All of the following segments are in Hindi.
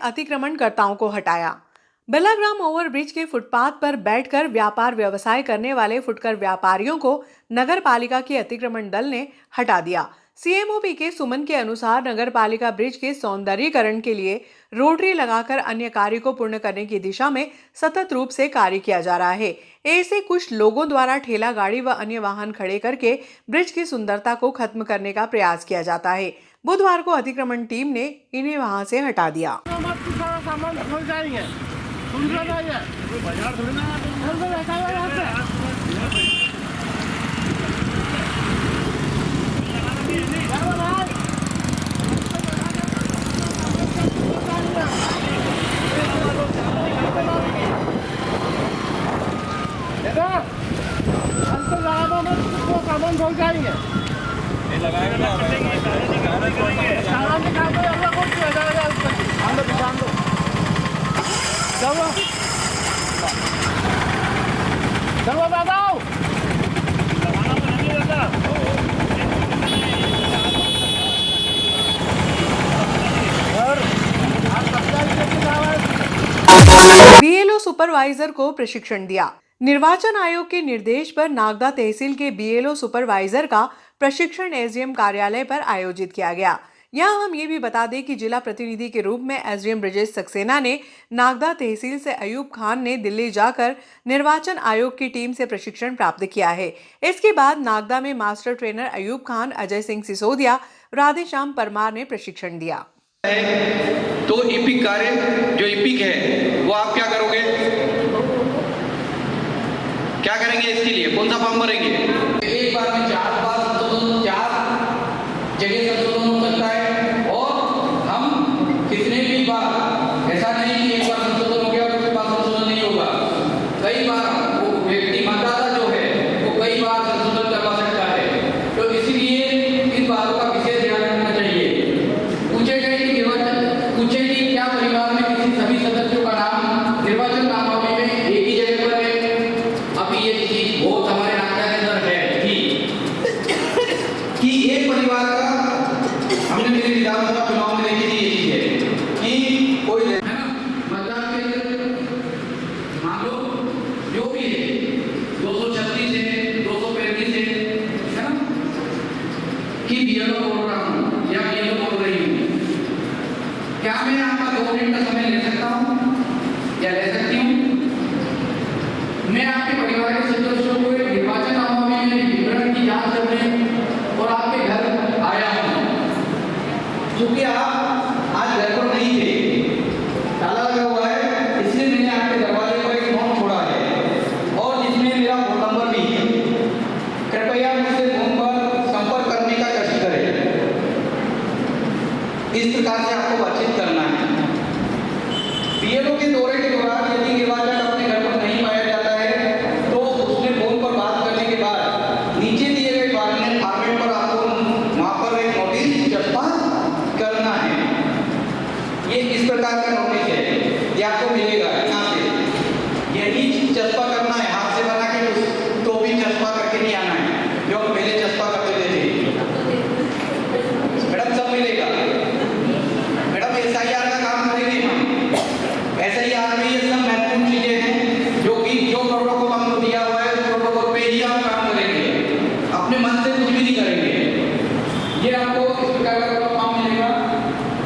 अतिक्रमणकर्ताओं को हटाया। बेलाग्राम ओवरब्रिज के फुटपाथ पर बैठकर व्यापार व्यवसाय करने वाले फुटकर व्यापारियों को नगर पालिका के अतिक्रमण दल ने हटा दिया। सीएमओ पीके सुमन के अनुसार नगर पालिका ब्रिज के सौंदर्यीकरण के लिए रोटरी लगाकर अन्य कार्य को पूर्ण करने की दिशा में सतत रूप से कार्य किया जा रहा है। ऐसे कुछ लोगों द्वारा ठेला गाड़ी व अन्य वाहन खड़े करके ब्रिज की सुंदरता को खत्म करने का प्रयास किया जाता है। बुधवार को अतिक्रमण टीम ने इन्हें वहां से हटा दिया। सामान धो जाएंगे चलो दादा बीएलओ सुपरवाइजर को प्रशिक्षण दिया। निर्वाचन आयोग के निर्देश पर नागदा तहसील के बीएलओ सुपरवाइजर का प्रशिक्षण एसडीएम कार्यालय पर आयोजित किया गया। यहाँ हम ये भी बता दें कि जिला प्रतिनिधि के रूप में एसडीएम ब्रजेश सक्सेना ने नागदा तहसील से अयूब खान ने दिल्ली जाकर निर्वाचन आयोग की टीम से प्रशिक्षण प्राप्त किया है। इसके बाद नागदा में मास्टर ट्रेनर अयूब खान, अजय सिंह सिसोदिया, राधेश्याम परमार ने प्रशिक्षण दिया। तो इपिक कार्य जो इपिक है वो आप क्या करोगे, क्या करेंगे, इसके लिए कौन सा फॉर्म भरेंगे? एक बार में 4 बार संशोधन, 4 जगह संशोधन हो सकता है और हम कितने भी बार, ऐसा नहीं कि एक बार संशोधन हो गया और उसके बाद संशोधन नहीं होगा। कई बार वो व्यक्ति मतदाता जो है वो कई बार संशोधन करवा सकता है। तो इसलिए इन बातों का विशेष ध्यान रखना चाहिए। पूछे गए कि क्या परिवार में किसी सभी सदस्यों का नाम निर्वाचन नामावली में एक ही जगह पर है? अब ये चीज बहुत हमारे नागदा के अंदर है कि एक परिवार का, हमने मेरे विधानसभा चुनाव में देखी थी ये चीज है कि कोई है ना मतदान के मान लो जो भी है 236 है, 235 है ना, कि बीएलओ बोल रहा हूँ या बीएलओ बोल रही हूँ, क्या मैं आपका 2 मिनट का समय ले सकता हूँ या ले सकती हूँ? मैं आपके परिवार के सदस्यों को निर्वाचन नामावली में विवरण की जांच करने और आपके घर आया हूँ। क्योंकि आप आज घर पर नहीं थे, ताला लगा हुआ है, इसलिए मैंने आपके दरवाजे पर एक नोट छोड़ा है और जिसमें मेरा फोन नंबर भी है। कृपया मुझसे फोन पर संपर्क करने का कष्ट करें। इस प्रकार से आपको बातचीत करना है। बीएलओ के दौरे के दौरान यदि निर्वाचक अपने घर पर नहीं पाया जाता है तो उसमें फोन पर बात करने के बाद नीचे दिए गए फॉर्मेट पर आपको वहां पर एक नोटिस चस्पा करना है। ये इस प्रकार का नोटिस है, ये आपको मिलेगा यहाँ से। यही चस्पा करना है, हाथ से बना के तो भी चस्पा करके नहीं आना है, जो हम पहले चस्पा कर देते थे। मैडम सब मिलेगा। मैडम एसआईआर का काम करेंगे हम। एसआईआर में ये सब महत्वपूर्ण चीजें हैं जो कि जो प्रोटोकॉल हमको दिया हुआ है उस प्रोटोकॉल पे ही हम काम करेंगे, अपने मन से कुछ भी नहीं करेंगे। ये आपको इस प्रकार का फॉर्म मिलेगा,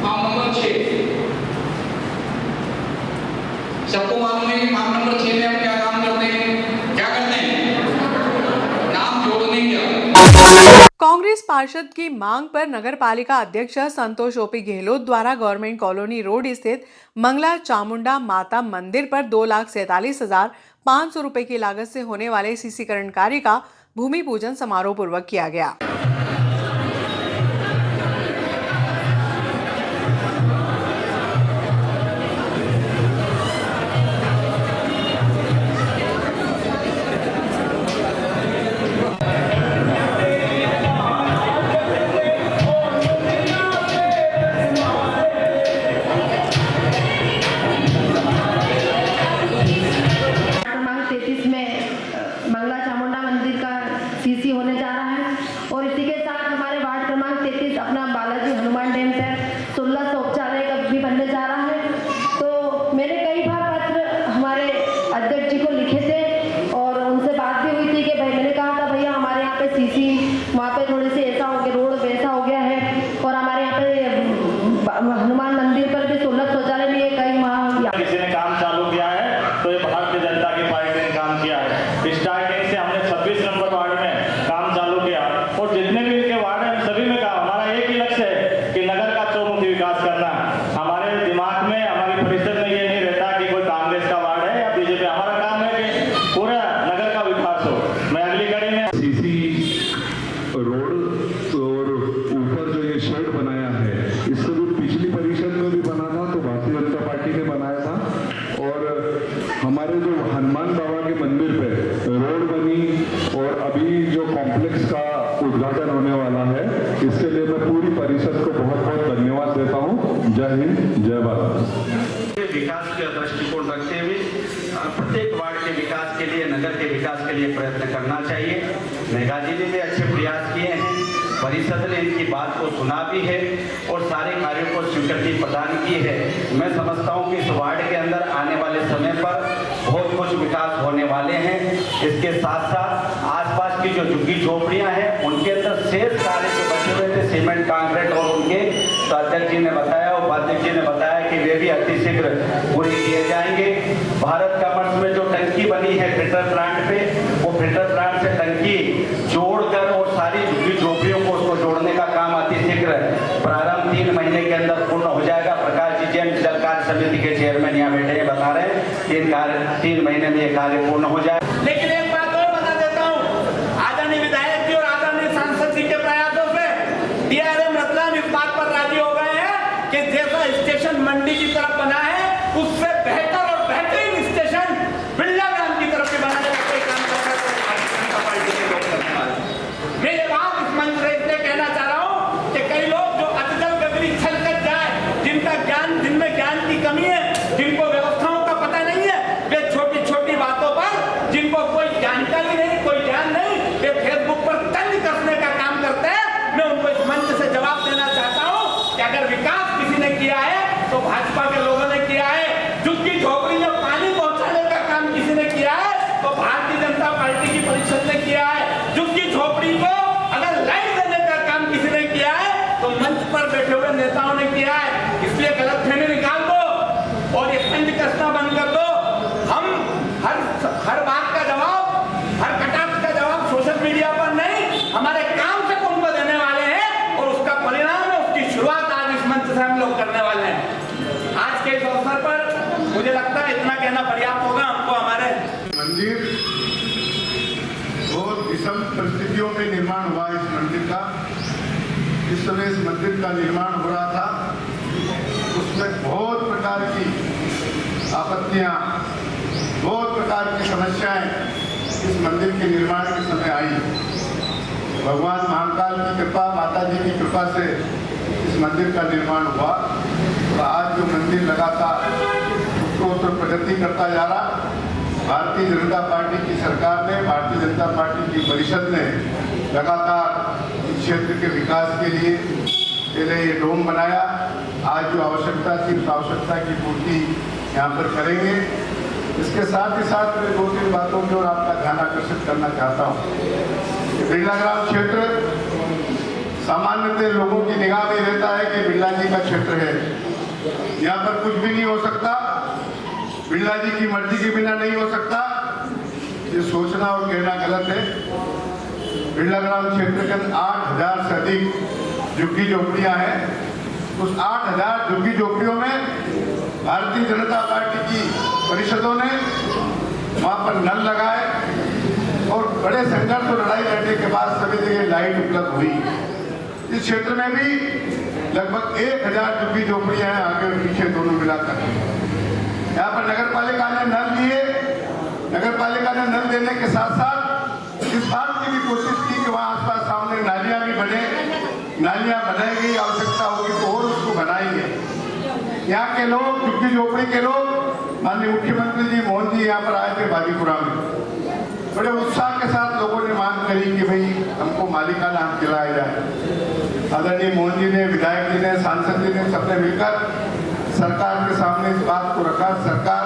फॉर्म नंबर 6। सबको मालूम है कि फॉर्म नंबर 6 में हम क्या काम करते हैं, क्या करते हैं, नाम जोड़ने का। कांग्रेस पार्षद की मांग पर नगर पालिका अध्यक्ष संतोष ओपी गहलोत द्वारा गवर्नमेंट कॉलोनी रोड स्थित मंगला चामुंडा माता मंदिर पर 2,47,500 रुपए की लागत से होने वाले सीसीकरण कार्य का भूमि पूजन समारोह पूर्वक किया गया। मंगला चामुंडा मंदिर का सीसी होने जा रहा है और ने काम चालू किया है तो ये भारतीय जनता पार्टी ने काम किया है। स्टार्टिंग से हमने 26 नंबर वार्ड में काम चालू किया और जितने भी इनके वार्ड हैं सभी में काम, हमारा एक ही लक्ष्य है कि नगर का चौमुखी विकास करना। हमारे दिमाग में, हमारी परिषद में ये नहीं रहता कि कोई कांग्रेस का वार्ड है या बीजेपी। हमारा काम है कि पूरा नगर का विकास हो। मैं अगली कड़ी में रोड और ऊपर जो ये शेड बनाया है, इससे भी पिछली परिषद में भी बना था तो भारतीय जनता पार्टी ने बनाया था। और हमारे जो हनुमान बाबा के मंदिर पे रोड बनी और अभी जो कॉम्प्लेक्स का उद्घाटन होने वाला है, इसके लिए मैं पूरी परिषद को बहुत बहुत धन्यवाद देता हूँ। जय हिंद, जय भारत। विकास का दृष्टिकोण रखते हुए प्रत्येक वार्ड के विकास के लिए, नगर के विकास के लिए प्रयत्न करना चाहिए। मेघा जी ने भी अच्छे प्रयास किए हैं, परिषद ने इनकी बात को सुना भी है और सारे कार्यों को स्वीकृति प्रदान की है। मैं समझता हूं कि इस वार्ड के अंदर आने वाले समय पर बहुत कुछ विकास होने वाले हैं। इसके साथ साथ आसपास की जो झुग्गी झोपड़ियां हैं उनके अंदर शेष कार्य जो बचे हुए थे, सीमेंट कांक्रीट और उनके, तो अध्यक्ष जी ने बताया, उपाध्यक्ष जी ने बताया कि वे भी अतिशीघ्र पूरे किए जाएंगे। भारत कॉमर्स में जो टंकी बनी है फिल्टर प्लांट पे, वो फिल्टर प्लांट से टंकी जोड़कर और सारी झुग्गी झोपड़ियों को उसको जोड़ने का काम अतिशीघ्र प्रारंभ 3 महीने के अंदर पूर्ण हो जाएगा। प्रकाश जी जैन जल कार्य समिति के चेयरमैन यहाँ बैठे हैं, बता रहे हैं 3 महीने में ये कार्य पूर्ण हो जाए। लेकिन एक बात और बता देता हूँ, आदरणीय विधायक जी और आदरणीय सांसद जी के प्रयासों से DRM रतलाम इस बात पर राजी हो गए हैं कि जैसा स्टेशन मंडी की तरफ बना है उससे बेहतर और बेहतरीन स्टेशन बिरला ग्राम की तरफ से बनाने का कोई काम कर रहा है। भारतीय जनता पार्टी के लोग करने वाले। मैं ये बात इस मंच से इसलिए कहना चाह रहा हूँ कि कई लोग जो अजगल गगरी छलकत जाए, जिनमें ज्ञान की कमी है, जिनको व्यवस्थाओं का पता नहीं है, वे छोटी छोटी बातों पर, जिनको कोई जानकारी नहीं, कोई ज्ञान नहीं, वे फेसबुक पर तंज कसने का काम करते हैं। मैं उनको इस मंच से जवाब देना चाहता हूँ कि अगर विकास किसी ने किया है तो भाजपा के लोगों ने किया है। झुग्गी झोपड़ी में पानी पहुंचाने का काम किसी ने किया है तो भारतीय जनता पार्टी की परिषद ने किया है। झुग्गी झोपड़ी को अगर लाइट देने का काम किसी ने किया है तो मंच पर बैठे हुए नेताओं ने किया है। इसलिए गलतफहमी निकाल दो और ये तंज कसना बंद कर दो। हम हर बात का जवाब, हर कटाक्ष का जवाब सोशल मीडिया पर नहीं, हमारे काम से उनको देने वाले हैं और उसका परिणाम है, उसकी शुरुआत आज इस मंच से हम लोग करने वाले हैं। आज के इस अवसर पर मुझे लगता है इतना कहना पर्याप्त होगा हमको। हमारे मंदिर बहुत विषम परिस्थितियों में निर्माण हुआ इस मंदिर का। इस समय इस मंदिर का निर्माण हो रहा था, उसमें बहुत प्रकार की आपत्तियां, बहुत प्रकार की समस्याएं इस मंदिर के निर्माण के समय आई। भगवान महाकाल की कृपा, माता जी की कृपा से इस मंदिर का निर्माण हुआ और आज जो मंदिर लगातार उत्तरोत्तर प्रगति करता जा रहा। भारतीय जनता पार्टी की सरकार ने, भारतीय जनता पार्टी की परिषद ने लगातार इस क्षेत्र के विकास के लिए पहले ये डोम बनाया। आज जो आवश्यकता थी उस आवश्यकता की पूर्ति यहाँ पर करेंगे। इसके साथ ही साथ मैं 2-3 बातों की ओर आपका ध्यान आकर्षित करना चाहता हूँ। बिरला ग्राम क्षेत्र सामान्यतः लोगों की निगाह में रहता है कि बिरला जी का क्षेत्र है, यहाँ पर कुछ भी नहीं हो सकता, बिरला जी की मर्जी के बिना नहीं हो सकता। ये सोचना और कहना गलत है। बिरला ग्राम क्षेत्र के अंदर 8,000 से अधिक झुग्गी झोपड़ियाँ हैं। उस 8,000 झुग्गी झोपड़ियों में भारतीय जनता पार्टी की परिषदों ने वहाँ पर नल लगाए और बड़े संघर्ष और लड़ाई लड़ने के बाद सभी जगह लाइट उपलब्ध हुई। इस क्षेत्र में भी लगभग 1,000 झुग्गी झोपड़ियाँ हैं, आगे और पीछे दोनों मिलाकर। यहाँ पर नगर पालिका ने नल दिए। नगर पालिका ने नल देने के साथ साथ इस बात की भी कोशिश की कि वहाँ आसपास सामने नालियाँ भी बने। नालियाँ बनाएगी, आवश्यकता होगी तो और उसको बनाएंगे। यहाँ के लोग, झुग्गी झोपड़ी के लोग, माननीय मुख्यमंत्री जी मोहन जी यहाँ पर आए थे बाजीपुरा में, बड़े उत्साह के साथ लोगों ने मांग करी कि भाई हमको मालिकाना हक दिलाया जाए। आदरणीय मोहन जी ने, विधायक जी ने, सांसद जी ने, सबने मिलकर सरकार के सामने इस बात को रखा। सरकार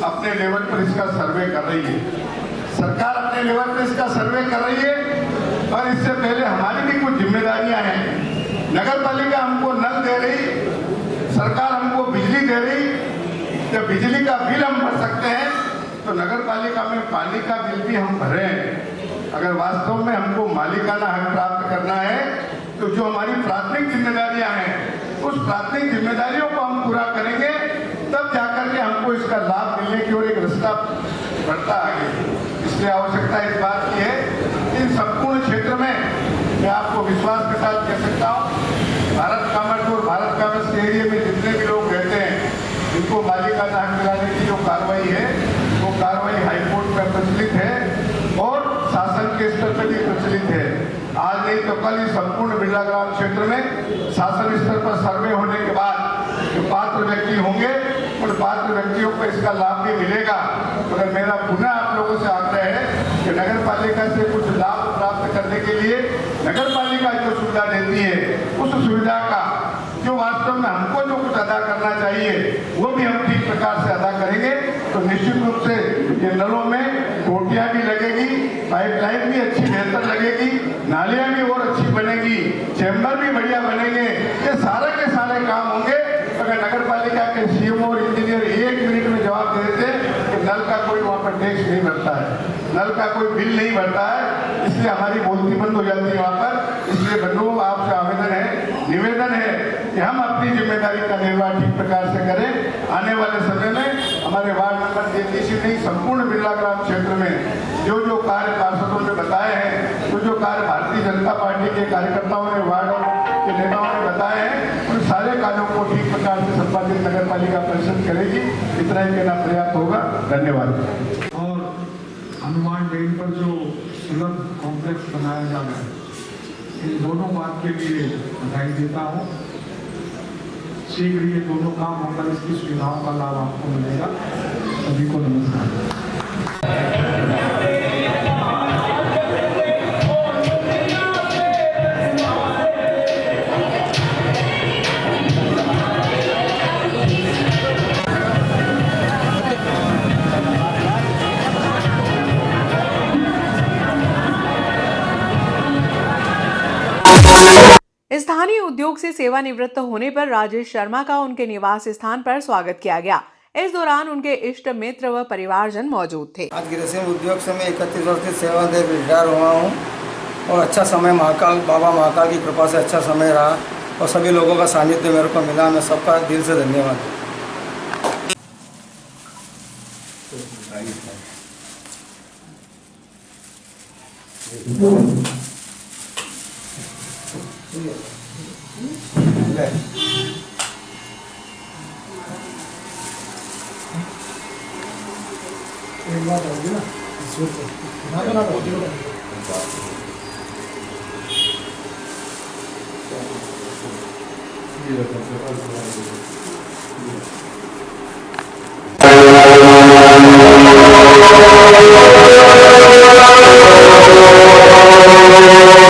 अपने लेवल पर इसका सर्वे कर रही है। सरकार अपने लेवल पर इसका सर्वे कर रही है और इससे पहले हमारी भी कुछ जिम्मेदारियां हैं। नगर पालिका हमको नल दे रही, सरकार हमको बिजली दे रही, जब बिजली का बिल हम भर सकते हैं तो नगर पालिका में पानी का बिल भी हम भरें। अगर वास्तव में हमको मालिकाना हक प्राप्त करना है तो जो हमारी प्राथमिक जिम्मेदारियां हैं उस प्राथमिक जिम्मेदारियों को हम पूरा करेंगे, तब जाकर के हमको इसका लाभ मिलने की ओर एक रास्ता बढ़ता आगे। इसलिए आवश्यकता इस बात की है कि इन संपूर्ण क्षेत्र में मैं आपको विश्वास के साथ कह सकता हूँ, भारत कामर्स और भारत कामर्स के एरिया में जितने भी लोग रहते हैं जिनको मालिकाना हक दिलाने की जो कार्रवाई है वो कार्रवाई हाईकोर्ट में प्रचलित है और शासन के स्तर पर भी प्रचलित है। आज नहीं तो कल इस संपूर्ण बिरला ग्राम क्षेत्र में शासन स्तर पर सर्वे होने के बाद जो पात्र व्यक्ति होंगे उन पात्र व्यक्तियों को इसका लाभ भी मिलेगा। मगर मेरा पुनः आप लोगों से आग्रह है कि नगर पालिका से कुछ लाभ प्राप्त करने के लिए नगर पालिका जो सुविधा देती है उस सुविधा का जो वास्तव में हमको जो कुछ अदा करना चाहिए वो भी हम ठीक प्रकार से अदा करेंगे तो निश्चित रूप से ये नलों में टोटियां भी लगेगी, पाइपलाइन भी अच्छी बेहतर लगेगी, नालियां भी और अच्छी बनेगी, चैम्बर भी बढ़िया बनेंगे। ये सारे के सारे काम होंगे अगर नगर पालिका के सीएम और इंजीनियर 1 मिनट में जवाब दे देते कि नल का कोई वहाँ पर टैक्स नहीं भरता है, नल का कोई बिल नहीं भरता है, इसलिए हमारी बोलती बंद हो जाती है वहाँ पर। इसलिए बंधुओं आपसे आवेदन है, निवेदन है कि हम अपनी जिम्मेदारी का निर्वाह ठीक प्रकार से करें। आने वाले समय में हमारे वार्ड नंबर 33 नहीं संपूर्ण बिरला ग्राम क्षेत्र में जो जो कार्य पार्षदों ने बताए हैं, जो जो कार्य भारतीय जनता पार्टी के कार्यकर्ताओं ने वार्ड के नेताओं ने बताए हैं, उन सारे कार्यों को ठीक प्रकार से संपादित नगर पालिका परिषद करेगी। इतना ही कहना पर्याप्त होगा। धन्यवाद। और हनुमान डेन पर जो सुलभ कॉम्प्लेक्स बनाया जा रहा है, इन दोनों बात के लिए बधाई देता हूँ। शीघ्र ये दोनों काम होकर इसकी सुविधाओं का लाभ आपको मिलेगा। सभी को नमस्कार। स्थानीय उद्योग से सेवानिवृत्त होने पर राजेश शर्मा का उनके निवास स्थान पर स्वागत किया गया। इस दौरान उनके इष्ट मित्र व परिवारजन मौजूद थे। आज ग्रेसियन उद्योग से मैं 31 वर्ष की सेवा दे रिटायर हुआ हूँ और अच्छा समय बाबा महाकाल की कृपा से अच्छा समय रहा और सभी लोगों का सानिध्य मेरे को मिला। मैं सबका दिल से धन्यवाद। एक बात होगी ना